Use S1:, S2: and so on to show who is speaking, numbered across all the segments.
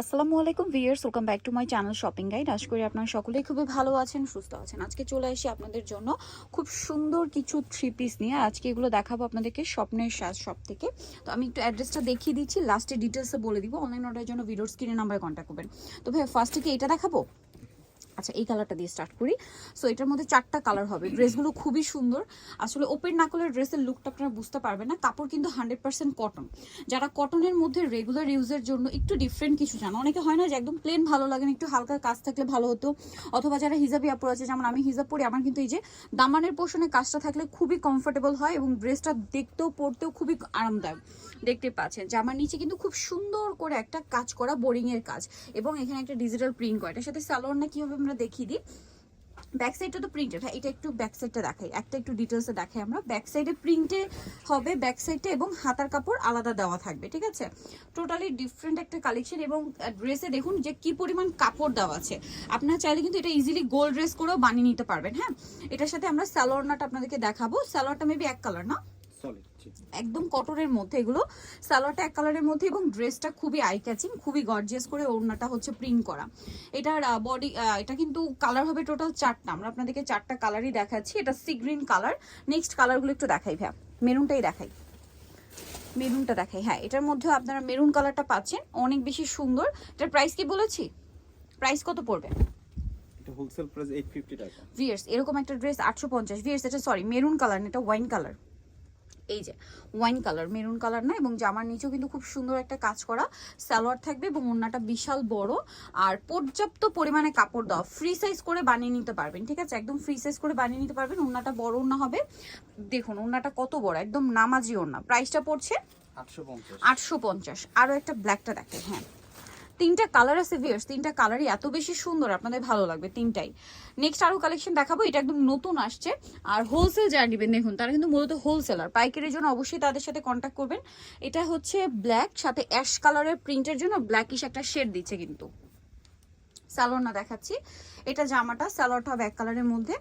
S1: আসসালামু আলাইকুম viewers, welcome back to my channel shopping guide. আশা করি আপনারা সকলেই খুবই ভালো আছেন, সুস্থ আছেন। আজকে চলে আসি আপনাদের জন্য খুব সুন্দর কিছু থ্রি পিস নিয়ে। আজকে এগুলো দেখাবো আপনাদেরকে স্বপ্নের সাজ শপ থেকে। তো আমি একটু অ্যাড্রেসটা দেখিয়ে দিচ্ছি, লাস্টে ডিটেলসে বলে দিব। অনলাইন অর্ডারের জন্য ভিডিওর স্ক্রিনে নাম্বারে কন্ট্যাক্ট করবেন। তো ভাই ফার্স্টে কি এটা দেখাবো? আচ্ছা, এই কালারটা দিয়ে স্টার্ট করি। সো এটার মধ্যে 4টা কালার হবে। ড্রেসগুলো খুবই সুন্দর। আসলে ওপেন না করলে ড্রেসের লুকটা আপনারা বুঝতে পারবেন না। কাপড় কিন্তু 100% কটন। যারা কটনের মধ্যে রেগুলার ইউজের জন্য একটু ডিফারেন্ট কিছু চান, অনেকে হয় না যে একদম প্লেন ভালো লাগে না, একটু হালকা কাজ থাকলে ভালো হতো, অথবা যারা হিজাবি আপুর আছে, যেমন আমি হিজাব পরি, আমার কিন্তু এই যে দামানের পোর্শনে কাজটা থাকলে খুবই কমফোর্টেবল হয় এবং ড্রেসটা দেখতেও পরতেও খুবই আরামদায়ক। দেখতে পাচ্ছেন জামার নিচে কিন্তু খুব সুন্দর করে একটা কাজ করা বোরিং এর কাজ, এবং এখানে একটা ডিজিটাল প্রিন্ট করা। এটার সাথে সালোয়ার না কি হবে আমরা দেখিয়ে দিই। ব্যাক সাইডটা তো প্রিন্টেড, হ্যাঁ এটা একটু ব্যাক সাইডটা দেখাই, একটা একটু ডিটেলসে দেখাই আমরা। ব্যাক সাইডে প্রিন্টে হবে ব্যাক সাইডটা, এবং হাতার কাপড় আলাদা দেওয়া থাকবে, ঠিক আছে। টোটালি ডিফারেন্ট একটা কালেকশন, এবং ড্রেসে দেখুন যে কি পরিমাণ কাপড় দেওয়া আছে। আপনারা চাইলে কিন্তু এটা ইজিলি গোল ড্রেস করেও বানিয়ে নিতে পারবেন। হ্যাঁ, এটার সাথে আমরা সালোয়ারটা আপনাদেরকে দেখাবো। সালোয়ারটা মেবি এক কালার না, একদম কটনের মধ্যে এগুলো। সালোয়ারটা এক কালারের মধ্যে, এবং ড্রেসটা খুবই আই ক্যাচিং, খুবই গর্জিয়াস করে ওড়নাটা হচ্ছে প্রিন্ট করা। এটার বডি, এটা কিন্তু কালার হবে টোটাল 4টা। আমরা আপনাদেরকে 4টা কালারই দেখাচ্ছি। এটা সি গ্রিন কালার। নেক্সট কালারগুলো একটু দেখাই ভাই, মেরুনটাই দেখাই, মেরুনটা দেখাই। হ্যাঁ, এটার মধ্যে আপনারা মেরুন কালারটা পাচ্ছেন, অনেক বেশি সুন্দর। এটার প্রাইস কি বলেছি? প্রাইস কত পড়বে?
S2: এটা হোলসেল প্রাইস 850 টাকা।
S1: ভিয়ার্স, এরকম একটা ড্রেস 850। ভিয়ার্স, এটা সরি মেরুন কালার না, এটা ওয়াইন কালার। এই যে ওয়াইন কালার, মেরুন কালার না। এবং জামার নিচেও কিন্তু খুব সুন্দর একটা কাজ করা সালোয়ার থাকবে, এবং ওড়নাটা বিশাল বড় আর পর্যাপ্ত পরিমাণে কাপড় দাও। ফ্রি সাইজ করে বানিয়ে নিতে পারবেন, ঠিক আছে, একদম ফ্রি সাইজ করে বানিয়ে নিতে পারবেন। ওড়নাটা বড় ওড়না হবে, দেখুন ওড়নাটা কত বড়, একদম নামাজি ওড়না। প্রাইসটা পড়ছে 850। আরো একটা ব্ল্যাকটা দেখেন। হ্যাঁ, 3টা কালার আছে ভিউয়ার্স, 3টা কালারই এত বেশি সুন্দর, আপনাদের ভালো লাগবে 3টাই। নেক্সট আরো কালেকশন দেখাবো। এটা একদম নতুন আসছে, আর হোলসেল যারা নেবেন দেখুন তারা কিন্তু মূলত হোলসেলার। পাইকারির জন্য অবশ্যই তাদের সাথে কন্ট্যাক্ট করবেন। এটা হচ্ছে ব্ল্যাক, সাথে অ্যাশ কালারের প্রিন্টের জন্য ব্ল্যাকিশ একটা শেড দিচ্ছে কিন্তু। সালোয়ার না দেখাচ্ছি। এটা জামাটা, সালোয়ারটা হবে এক কালারের মধ্যে,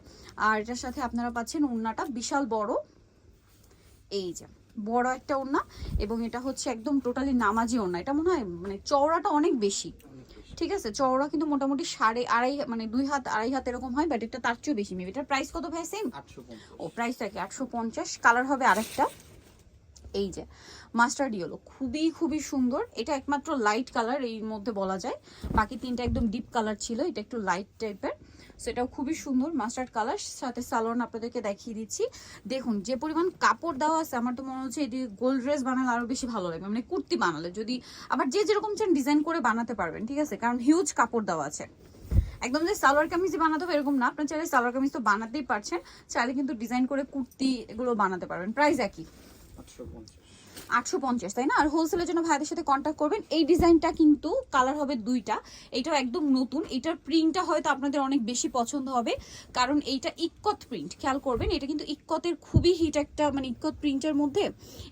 S1: আর এটার সাথে আপনারা পাচ্ছেন ওড়নাটা বিশাল বড়, এই যে বড় একটা ওড়না। এবং এটা হচ্ছে একদম টোটালি নামাজি ওড়না। এটা মনে হয় মানে চওড়াটা অনেক বেশি, ঠিক আছে। চওড়া কিন্তু মোটামুটি 2.5 মানে 2 হাত 2.5 হাত এরকম হয়, বাট এটা তার চেয়েও বেশি মেবি। এটার প্রাইস কত ভাই? সেম
S2: 850।
S1: ও, প্রাইসটা কি 850। কালার হবে আরেকটা, এই যে মাস্টার্ড ইয়েলো, খুবই খুবই সুন্দর। এটা একমাত্র লাইট কালার এই মধ্যে বলা যায়, বাকি 3টা একদম ডিপ কালার ছিল, এটা একটু লাইট টাইপের। সেটাও খুবই সুন্দর মাস্টার্ড কালার। সাথে সালোয়ার আপনাদেরকে দেখিয়ে দিচ্ছি। দেখুন যে পরিমাণ কাপড় দেওয়া আছে, আমার তো মনে হচ্ছে এটি গোল্ড ড্রেস বানালে আরো বেশি ভালো লাগবে, মানে কুর্তি বানালে। যদি আবার যে যেরকম চান ডিজাইন করে বানাতে পারবেন, ঠিক আছে, কারণ হিউজ কাপড় দেওয়া আছে। একদম যে সালোয়ার কামিজই বানাতে হবে এরকম না, আপনার চাইলে সালোয়ার কামিজ তো বানাতেই পারছেন, চাইলে কিন্তু ডিজাইন করে কুর্তি এগুলো বানাতে পারবেন। প্রাইস একই 850, তাই না? আর হোলসেলের জন্য ভাইদের সাথে কন্ট্যাক্ট করবেন। এই ডিজাইনটা কিন্তু কালার হবে 2টা, এইটাও একদম নতুন। এটার প্রিন্টটা হয়তো আপনাদের অনেক বেশি পছন্দ হবে, কারণ এইটা ইক্কত প্রিন্ট, খেয়াল করবেন। এটা কিন্তু ইক্কতের খুবই হিট একটা, মানে ইক্কত প্রিন্টের মধ্যে।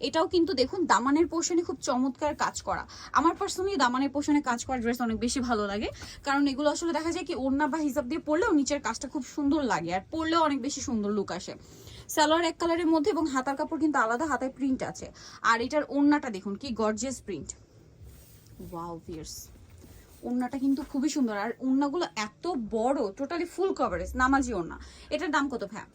S1: এটাও কিন্তু দেখুন দামানের পোর্শনে খুব চমৎকার কাজ করা। আমার পার্সোনালি দামানের পোর্শনে কাজ করা ড্রেস অনেক বেশি ভালো লাগে, কারণ এগুলো আসলে দেখা যায় কি ওড়না বা হিসাব দিয়ে পরলেও নিচের কাজটা খুব সুন্দর লাগে, আর পরলেও অনেক বেশি সুন্দর লুক আসে। সালোয়ার এক কালারের মধ্যে, এবং হাতার কাপড় কিন্তু আলাদা, হাতায় প্রিন্ট আছে। আর এটার ওড়নাটা দেখুন কি গর্জিয়াস প্রিন্ট, ওয়াও ভিউয়ার্স। ওড়নাটা কিন্তু খুবই সুন্দর, আর ওড়নাগুলো এত বড়, টোটালি ফুল কভারেজ, নামাজি ওড়না। এটার দাম কত ভাই?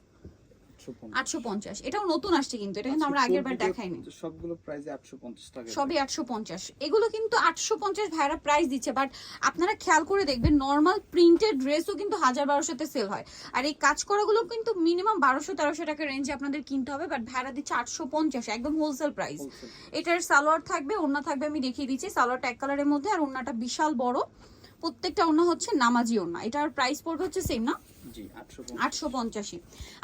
S1: 850। এটাও নতুন আসছে কিন্তু, এটা কিন্তু আমরা আগের বার দেখাইনি।
S2: সবগুলো প্রাইসে 850 টাকা,
S1: সবই 850। এগুলো কিন্তু 850 ভাইরা প্রাইস দিচ্ছে, বাট আপনারা খেয়াল করে দেখবেন নর্মাল প্রিন্টেড ড্রেসও কিন্তু 1000-1200-তে সেল হয়, আর এই কাজ করাগুলো কিন্তু মিনিমাম 1200-1300 টাকা রেঞ্জে আপনাদের কিনতে হবে, বাট ভাইরা দিচ্ছে 850, একদম হোলসেল প্রাইস। এটার সালোয়ার থাকবে, ওড়না থাকবে, আমি দেখিয়ে দিচ্ছি। সালোয়ারটা এক কালারের মধ্যে, আর ওড়নাটা বিশাল বড়। প্রত্যেকটা ওড়না হচ্ছে নামাজি ওড়না। এটার প্রাইস পড়বে হচ্ছে সেম না,
S2: জি
S1: 850।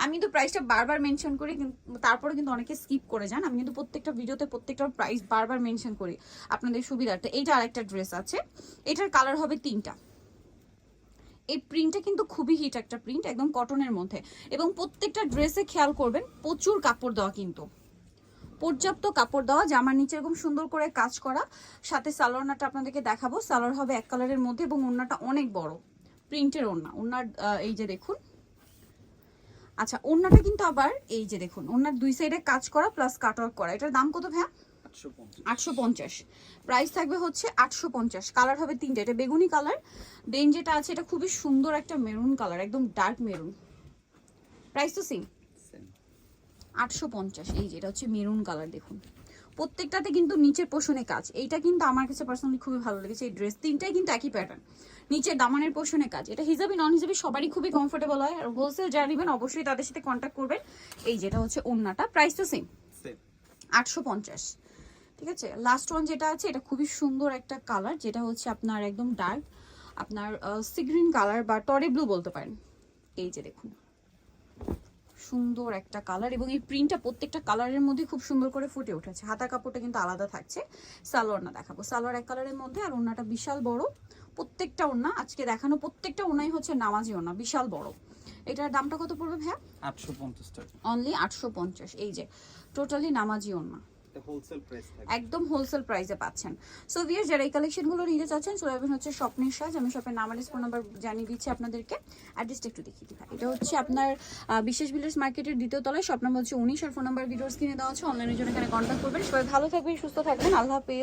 S1: আমি তো প্রাইসটা বারবার মেনশন করি, তারপরে কিন্তু অনেকে স্কিপ করে যান। আমি কিন্তু প্রত্যেকটা ভিডিওতে প্রত্যেকটার প্রাইস বারবার মেনশন করি আপনাদের সুবিধার্থে। এইটা আরেকটা ড্রেস আছে, এটার কালার হবে 3টা। এই প্রিন্টটা কিন্তু খুবই হিট একটা প্রিন্ট, একদম কটনের মধ্যে। এবং প্রত্যেকটা ড্রেসে খেয়াল করবেন প্রচুর কাপড় দেওয়া, কিন্তু পর্যাপ্ত কাপড় দেওয়া। জামার নিচে এরকম সুন্দর করে কাজ করা। সাথে সালোয়ারটা আপনাদেরকে দেখাবো। সালোয়ার হবে এক কালারের মধ্যে, এবং ওড়নাটা অনেক বড় প্রিন্টের ওড়না। ওড়নার এই যে দেখুন, আচ্ছা ওড়নাটা কিন্তু আবার এই যে দেখুন, ওড়নার 2 সাইডে কাজ করা প্লাস কাটওয়ার্ক করা। এটার দাম কত ভাইয়া? 850 প্রাইস থাকবে হচ্ছে 850। কালার হবে তিনটা, এটা বেগুনি কালার, দেন যেটা আছে এটা খুবই সুন্দর একটা মেরুন কালার, একদম ডার্ক মেরুন। প্রাইস তো সেম 850। এই যে এটা হচ্ছে মেরুন কালার, দেখুন প্রত্যেকটাতে কিন্তু নিচের পোষণে কাজ। এইটা কিন্তু আমার কাছে পার্সোনালি খুবই ভালো লেগেছে। এই ড্রেস তিনটাই কিন্তু একই প্যাটার্ন, নিচের দামানের পোষণে কাজ। এটা হিজাবি নন হিজাবি সবারই খুবই কমফোর্টেবল হয়। আর হোলসেল যারা নেবেন অবশ্যই তাদের সাথে কন্ট্যাক্ট করবেন। এই যেটা হচ্ছে ওড়নাটা, প্রাইস তো সেম 850। ঠিক আছে, লাস্ট ওয়ান যেটা আছে এটা খুবই সুন্দর একটা কালার, যেটা হচ্ছে আপনার একদম ডার্ক আপনার সি গ্রিন কালার বা টরে ব্লু বলতে পারেন। এই যে দেখুন সুন্দর একটা কালার, এবং এই প্রিন্টটা প্রত্যেকটা কালারের মধ্যে খুব সুন্দর করে ফুটে উঠেছে। হাতা কাপড়টা কিন্তু আলাদা থাকছে। সালোয়ার না দেখাবো, সালোয়ার এক কালারের মধ্যে, আর ওড়নাটা বিশাল বড়। প্রত্যেকটা ওড়না আজকে দেখানো প্রত্যেকটা ওড়নাই হচ্ছে নামাজি ওড়না, বিশাল বড়। এটার দামটা কত পড়বে ভাইয়া?
S2: 850 টাকা,
S1: অনলি 850। এই যে টোটালি নামাজি ওড়না,
S2: এটা হোলসেল প্রাইস থাকবে।
S1: একদম হোলসেল প্রাইসে পাচ্ছেন। সো ভিউয়ার যারা এই কালেকশনগুলো নিতে চাচ্ছেন চলে যাবেন হচ্ছে স্বপ্নের সাজ। আমি শপের নাম আর ফোন নাম্বার জানিয়ে দিচ্ছি আপনাদেরকে। অ্যাড্রেসটা একটু দেখিয়ে দিই। এটা হচ্ছে আপনার বিশেষ বিল্ডার্স মার্কেটের দ্বিতীয় তলায়, শপ নাম্বার হচ্ছে 19, আর ফোন নাম্বার ভিডিওস কিনে দেওয়া আছে। অনলাইনের জন্য এখানে কন্ট্যাক্ট করবেন। সবাই ভালো থাকবেন, সুস্থ থাকবেন, আল্লাহ হাফেজ।